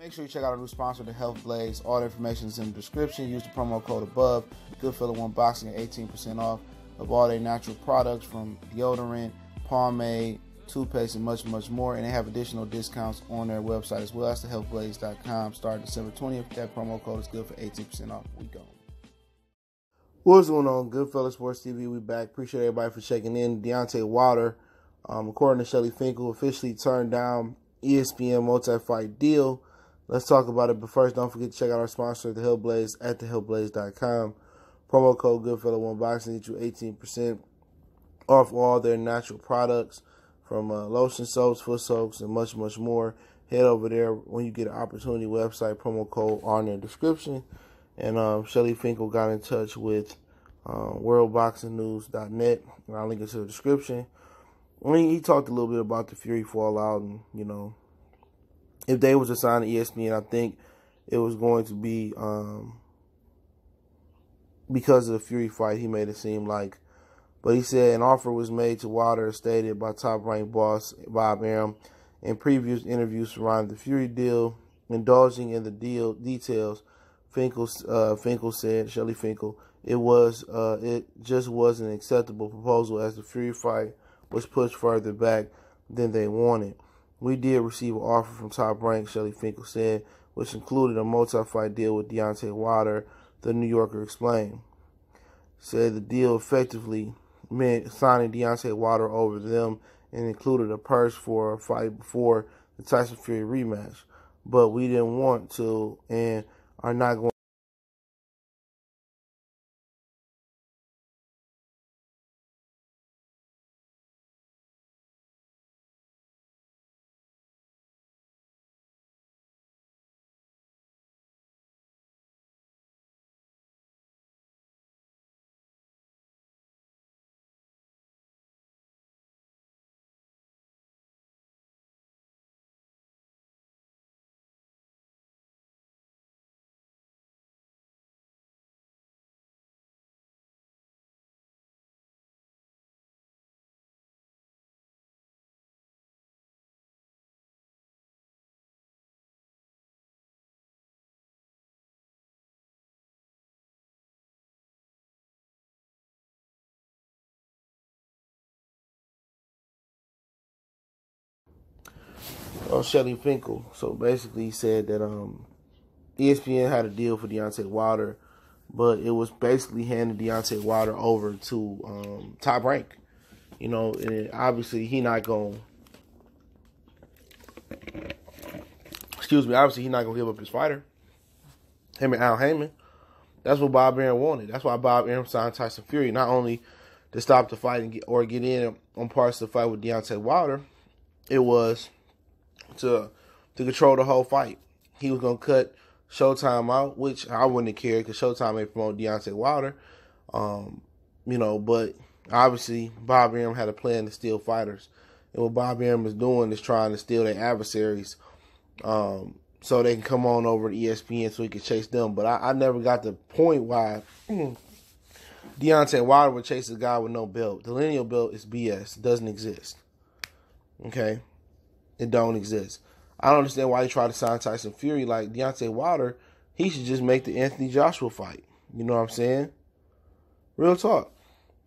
Make sure you check out our new sponsor, the Health Blaze. All the information is in the description. Use the promo code above. Goodfella One Boxing at 18% off of all their natural products from deodorant, pomade, toothpaste, and much, much more. And they have additional discounts on their website as well. That's thehealthblaze.com. Starting December 20th. That promo code is good for 18% off. We go. What's going on? Goodfella Sports TV. We back. Appreciate everybody for checking in. Deontay Wilder, according to Shelly Finkel, officially turned down ESPN multi-fight deal. Let's talk about it, but first, don't forget to check out our sponsor, The Health Blaze, at thehealthblaze.com. Promo code Goodfella One Boxing get you 18% off all their natural products, from lotion soaps, foot soaps, and much, much more. Head over there when you get an opportunity. Website promo code on their description. And Shelly Finkel got in touch with worldboxingnews.net, and I'll link it to the description. He talked a little bit about the Fury fallout, and if they was to sign to ESPN, I think it was going to be because of the Fury fight. He made it seem like. But he said an offer was made to Wilder, stated by top-ranked boss Bob Arum in previous interviews surrounding the Fury deal. Indulging in the deal details, Finkel said, Shelly Finkel, it just was an acceptable proposal as the Fury fight was pushed further back than they wanted. We did receive an offer from Top Rank, Shelly Finkel said, which included a multi-fight deal with Deontay Wilder, the New Yorker explained. Said the deal effectively meant signing Deontay Wilder over them and included a purse for a fight before the Tyson Fury rematch. But we didn't want to and are not going. Shelly Finkel. So basically he said that ESPN had a deal for Deontay Wilder, but it was basically handing Deontay Wilder over to Top Rank. And obviously he not going obviously he not going to give up his fighter. Him and Al Heyman. That's what Bob Arum wanted. That's why Bob Arum signed Tyson Fury, not only to stop the fight and get in on parts of the fight with Deontay Wilder. It was to control the whole fight. He was going to cut Showtime out, which I wouldn't have cared because Showtime ain't promote Deontay Wilder. But obviously Bob Arum had a plan to steal fighters. And what Bob Arum is doing is trying to steal their adversaries so they can come on over to ESPN so he can chase them. But I never got the point why Deontay Wilder would chase a guy with no belt. The lineal belt is BS. It doesn't exist. Okay? It don't exist. I don't understand why he tried to sign Tyson Fury. Like Deontay Wilder, he should just make the Anthony Joshua fight. You know what I'm saying? Real talk.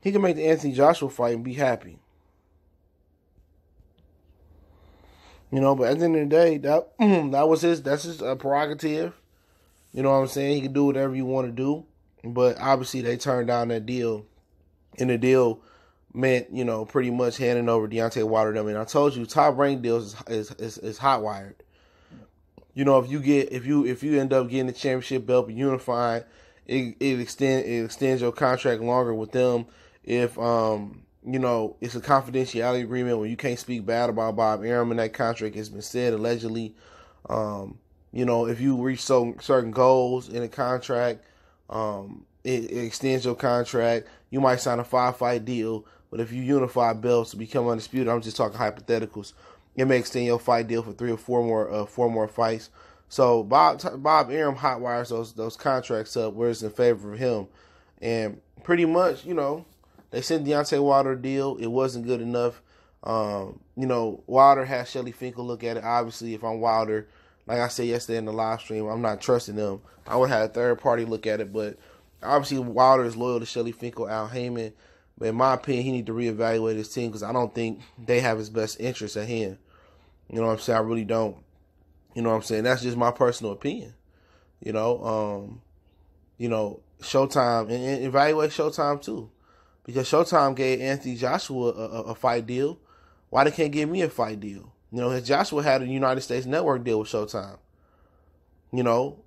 He can make the Anthony Joshua fight and be happy. But at the end of the day, that's his prerogative. You know what I'm saying? He can do whatever you want to do. But obviously they turned down that deal. And the deal meant, pretty much handing over Deontay Wilder to them. And I told you, top rank deals is hot wired. If you end up getting the championship belt and unified, it extends your contract longer with them. If it's a confidentiality agreement where you can't speak bad about Bob Arum, and that contract has been said allegedly. If you reach certain goals in a contract, it extends your contract. You might sign a 5-fight deal. But if you unify belts to become undisputed, I'm just talking hypotheticals, it may extend your fight deal for 3 or 4 more fights. So Bob Arum hot wires those contracts up where it's in favor of him. And pretty much, they sent Deontay Wilder a deal. It wasn't good enough. Wilder had Shelly Finkel look at it. Obviously, if I'm Wilder, like I said yesterday in the live stream, I'm not trusting them. I would have a third party look at it, but obviously Wilder is loyal to Shelly Finkel, Al Heyman. But in my opinion, he need to reevaluate his team because I don't think they have his best interests at hand. You know what I'm saying? I really don't. You know what I'm saying? That's just my personal opinion. Showtime, and evaluate Showtime too. Because Showtime gave Anthony Joshua a fight deal. Why they can't give me a fight deal? Joshua had a United States Network deal with Showtime.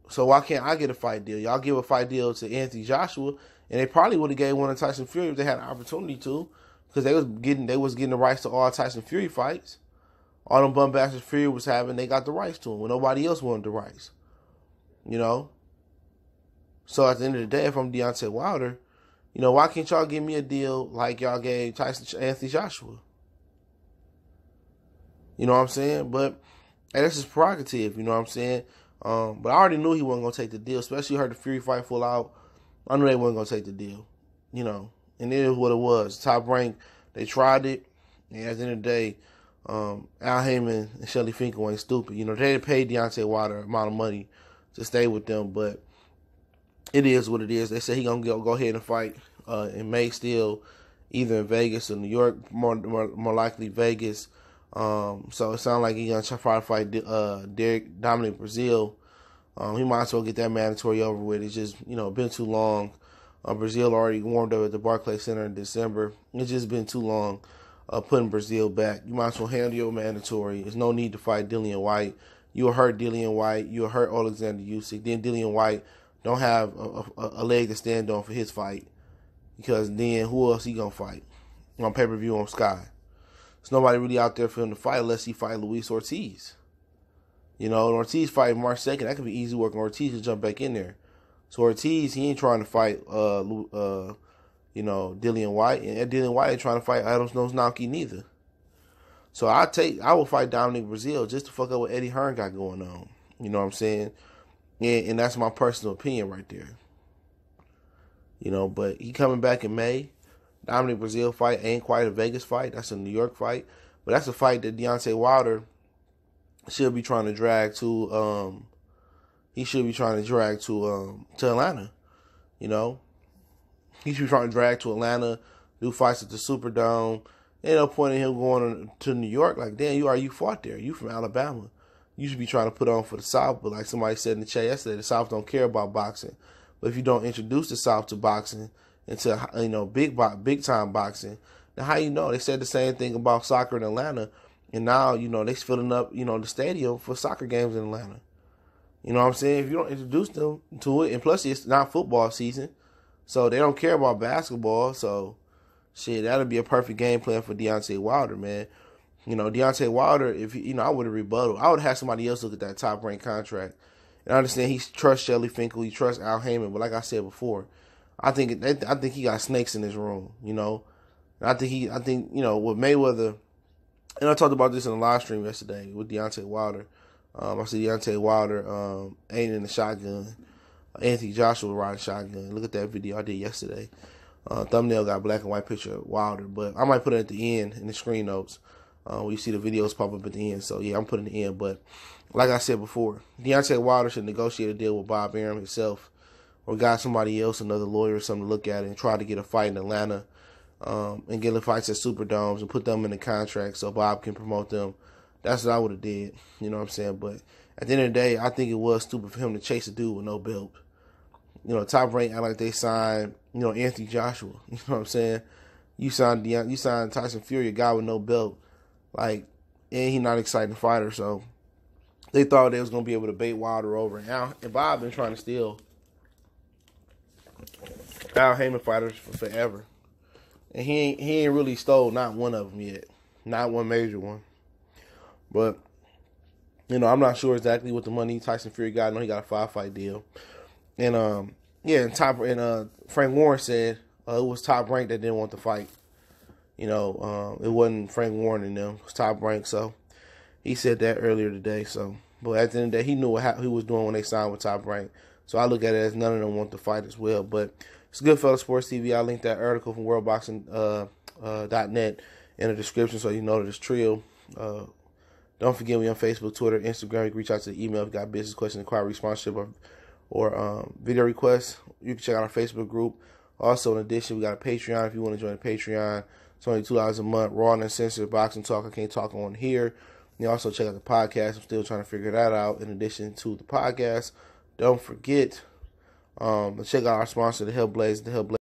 So why can't I get a fight deal? Y'all give a fight deal to Anthony Joshua, and they probably would have gave one to Tyson Fury if they had an opportunity to, because they was getting the rights to all Tyson Fury fights. All them bum bastards Fury was having, they got the rights to them when nobody else wanted the rights. So at the end of the day, if I'm Deontay Wilder, why can't y'all give me a deal like y'all gave Anthony Joshua? You know what I'm saying? But hey, that's his prerogative, you know what I'm saying? But I already knew he wasn't going to take the deal, especially heard the Fury fight full out. I knew they wasn't going to take the deal, And it is what it was. Top Rank, they tried it. And at the end of the day, Al Heyman and Shelly Finkel ain't stupid. They paid Deontay Wilder an amount of money to stay with them, but it is what it is. They said he going to go ahead and fight in May still, either in Vegas or New York, more likely Vegas. So it sounds like he's going to try to fight Dominic Brazil. He might as well get that mandatory over with. It's just, been too long. Brazil already warmed up at the Barclays Center in December. It's just been too long putting Brazil back. You might as well handle your mandatory. There's no need to fight Dillian White. You'll hurt Dillian White. You'll hurt Alexander Usyk. Then Dillian White don't have a leg to stand on for his fight, because then who else he going to fight on pay-per-view on Sky? There's nobody really out there for him to fight unless he fight Luis Ortiz. Ortiz fight March 2nd. That could be easy work, and Ortiz can jump back in there. So Ortiz, he ain't trying to fight, Dillian White, and Dillian White ain't trying to fight Adam Snowski neither. So I will fight Dominic Brazil just to fuck up what Eddie Hearn got going on. You know what I'm saying? And that's my personal opinion right there. But he coming back in May. Dominic Brazil fight ain't quite a Vegas fight. That's a New York fight. But that's a fight that Deontay Wilder should be trying to drag to Atlanta. He should be trying to drag to Atlanta, do fights at the Superdome. Ain't no point in him going to New York. Like, damn, you fought there. You from Alabama. You should be trying to put on for the South. But like somebody said in the chat yesterday, the South don't care about boxing. But if you don't introduce the South to boxing, into big time boxing, then how you know? They said the same thing about soccer in Atlanta, and now they filling up the stadium for soccer games in Atlanta. You know what I'm saying? If you don't introduce them to it, and plus it's not football season, so they don't care about basketball. So shit, that'd be a perfect game plan for Deontay Wilder, man. Deontay Wilder, if I would have rebutted. I would have had somebody else look at that Top Rank contract. And I understand he trusts Shelly Finkel, he trusts Al Heyman, but like I said before, I think he got snakes in his room. And I think with Mayweather, and I talked about this in the live stream yesterday with Deontay Wilder. I said Deontay Wilder ain't in the shotgun. Anthony Joshua riding shotgun. Look at that video I did yesterday. Thumbnail got a black and white picture of Wilder, but I might put it at the end in the screen notes. You see the videos pop up at the end. So, yeah, I'm putting it in. But like I said before, Deontay Wilder should negotiate a deal with Bob Arum himself, or got somebody else, another lawyer or something to look at it, and try to get a fight in Atlanta and get the fights at Superdomes and put them in the contract so Bob can promote them. That's what I would have did. You know what I'm saying? But at the end of the day, I think it was stupid for him to chase a dude with no belt. Top Rank act like they signed, Anthony Joshua. You know what I'm saying? You signed Tyson Fury, a guy with no belt. Like, and he not an exciting fighter, so they thought they was gonna be able to bait Wilder over. And Bob been trying to steal Al Heyman fighters for forever, and he ain't really stole not one of them yet, not one major one. But I'm not sure exactly what the money Tyson Fury got. I know he got a 5-fight deal, and Frank Warren said it was Top Rank that didn't want the fight. It wasn't Frank Warren and them. It was Top Rank. So he said that earlier today. So, but at the end of the day, he knew what he was doing when they signed with Top Rank. So I look at it as none of them want to fight as well. But it's Goodfellas Sports TV. I linked that article from WorldBoxing.net in the description, so you know that it's Trill Don't forget, we on Facebook, Twitter, Instagram. You can reach out to the email if you got business questions, inquiry, sponsorship, or video requests. You can check out our Facebook group. Also, in addition, we got a Patreon if you want to join the Patreon. It's only $2 a month. Raw and uncensored boxing talk. I can't talk on here. You also check out the podcast. I'm still trying to figure that out. In addition to the podcast, don't forget to check out our sponsor, the Hellblades. The Hellblades